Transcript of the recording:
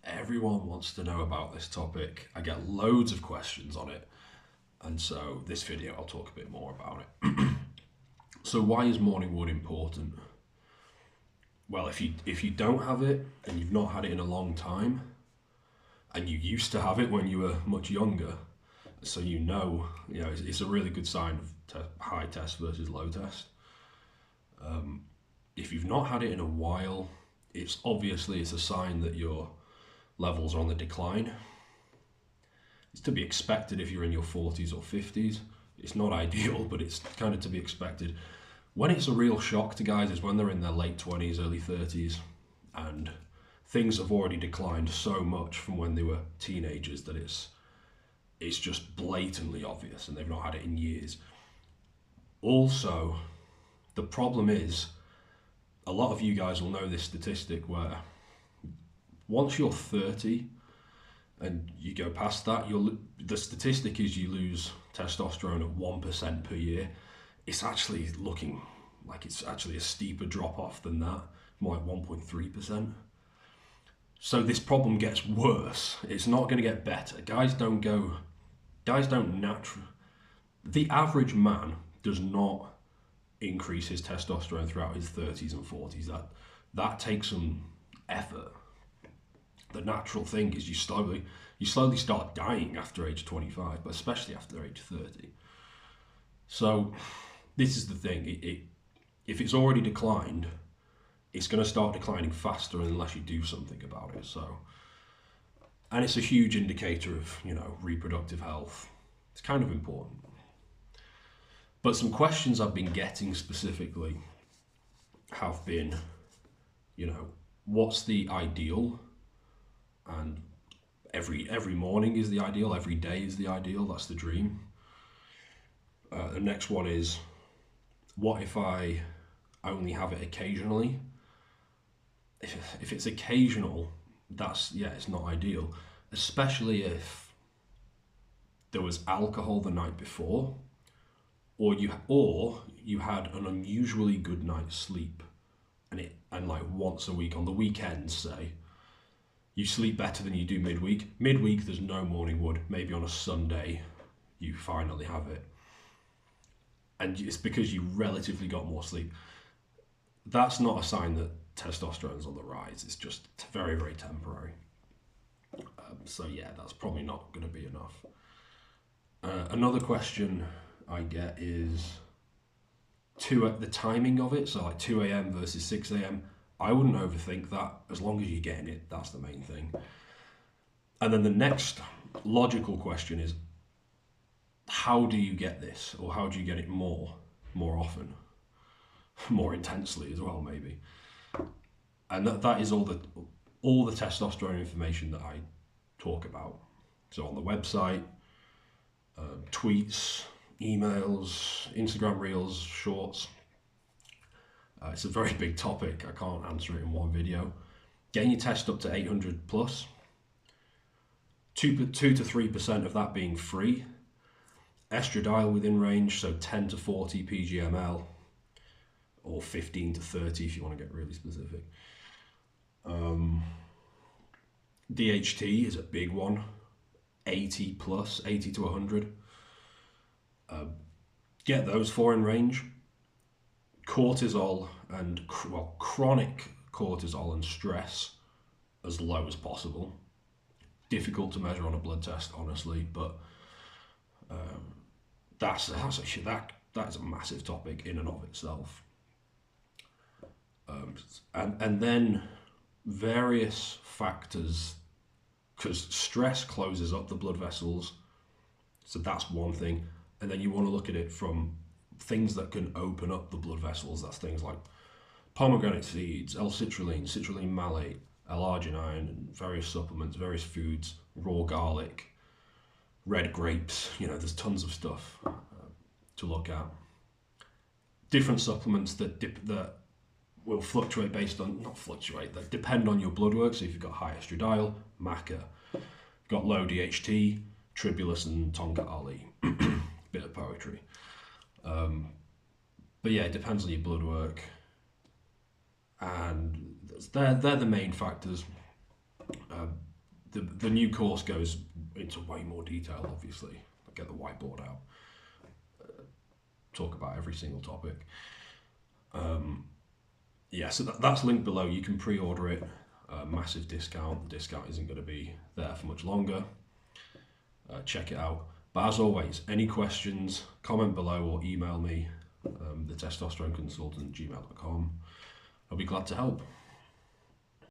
Everyone wants to know about this topic. I get loads of questions on it, and so this video I'll talk a bit more about it. So why is morning wood important? Well, if you don't have it and you've not had it in a long time, and you used to have it when you were much younger, so you know it's a really good sign of high test versus low test. If you've not had it in a while, it's a sign that your levels are on the decline. It's to be expected if you're in your 40s or 50s. It's not ideal, but it's kind of to be expected. When it's a real shock to guys is when they're in their late 20s, early 30s, and things have already declined so much from when they were teenagers that it's just blatantly obvious and they've not had it in years. Also, the problem is, a lot of you guys will know this statistic where once you're 30 and you go past that, the statistic is you lose testosterone at 1% per year. It's actually looking like it's actually a steeper drop off than that, more like 1.3%. So this problem gets worse. It's not going to get better. The average man does not increase his testosterone throughout his 30s and 40s. That takes some effort. The natural thing is you slowly start dying after age 25, but especially after age 30. So this is the thing. If it's already declined, it's going to start declining faster unless you do something about it. So, and it's a huge indicator of reproductive health. It's kind of important. But some questions I've been getting specifically have been, what's the ideal? And every morning is the ideal, every day is the ideal, that's the dream. The next one is, what if I only have it occasionally? If it's occasional, it's not ideal, especially if there was alcohol the night before, or you had an unusually good night's sleep, and like once a week on the weekends, say, you sleep better than you do midweek. Midweek there's no morning wood. Maybe on a Sunday you finally have it, and it's because you relatively got more sleep. That's not a sign that testosterone's on the rise. It's just very, very temporary. So yeah, that's probably not going to be enough. Another question I get is the timing of it. So like 2 a.m. versus 6 a.m. I wouldn't overthink that. As long as you're getting it, that's the main thing. And then the next logical question is, how do you get this? Or how do you get it more often? More intensely as well, maybe. And that is all the testosterone information that I talk about. So on the website, tweets, emails, Instagram reels, shorts. It's a very big topic. I can't answer it in one video. Getting your test up to 800 plus. 2 to 3% of that being free. Estradiol within range, so 10 to 40 pgml, or 15 to 30 if you want to get really specific. DHT is a big one, 80 plus, 80 to 100. Get those 4 in range. Cortisol and chronic cortisol and stress as low as possible. Difficult to measure on a blood test, honestly, but that is a massive topic in and of itself. And then various factors, because stress closes up the blood vessels, so that's one thing. And then you want to look at it from things that can open up the blood vessels. That's things like pomegranate seeds, L-citrulline, citrulline malate, L-arginine, and various supplements, various foods, raw garlic, red grapes. There's tons of stuff to look at. Different supplements that will fluctuate that depend on your blood work. So if you've got high estradiol, maca. If you've got low DHT, tribulus and tonka ali. Bit of poetry. But yeah, it depends on your blood work. And they're the main factors. the new course goes into way more detail, obviously. I get the whiteboard out, talk about every single topic. Yeah, so that's linked below. You can pre-order it, massive discount. The discount isn't going to be there for much longer. Check it out. But as always, any questions, comment below or email me, thetestosteroneconsultant@gmail.com. I'll be glad to help.